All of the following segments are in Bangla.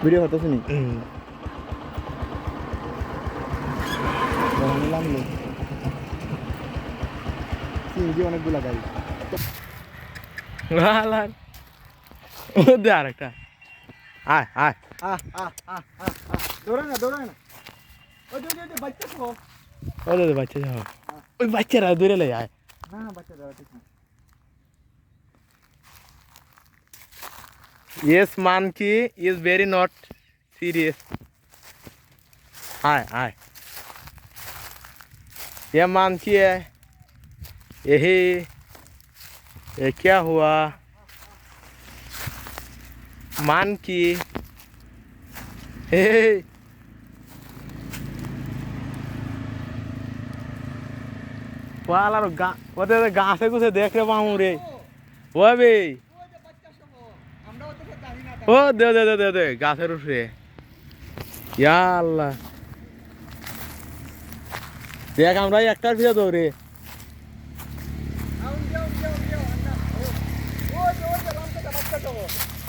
ভিডিও করতেছ নি সিএনজি অনেকগুলা গাড়ি দে আরেকটা আয় আয় দৌড়ায় না ওই বাচ্চা তো ওই বাচ্চা যাও ওই বাচ্চারা দূরে লে আয় না বাচ্চা দাও ঠিক না Yes, monkey is very not serious. Hi. ये monkey है ये क्या हुआ monkey hey वाला रो गा वो तो घास से कुछ देख रहे पाऊँ रे वो भी ও দে গাছের উপরে ইয়া আল্লাহ দেখ আমরা একটার ভিতরে দৌড়ে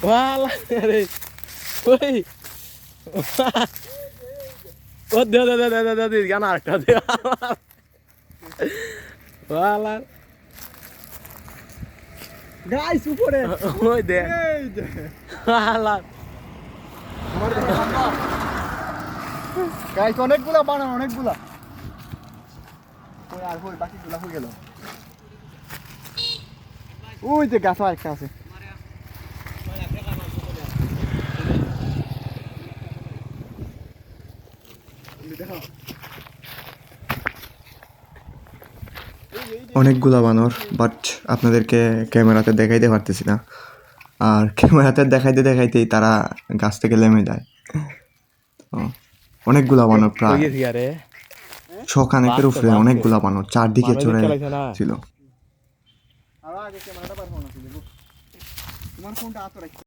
ওয়ালা রে ওই ও দে গান আরেকটা দে ওয়ালা গাইস উপরে ওই দে ওয়ালা গাইস অনেকগুলা বানান অনেকগুলা ওই আর ওই বাকিগুলা হয়ে গেল ওই যে গাছ আরেকটা আছে অনেকগুলা বানর বাট আপনাদেরকে ক্যামেরাতে দেখাইতে পারতেছি না আর ক্যামেরাতে দেখাইতেই তারা গাছ থেকে নেমে যায় অনেকগুলা বানর প্রায় শখানেকের উপরে অনেকগুলা বানর চারদিকে চড়ে ছিল আরো আগে ক্যামেরাটা বার হওয়া ছিল তোমার ফোনটা আতো রাখো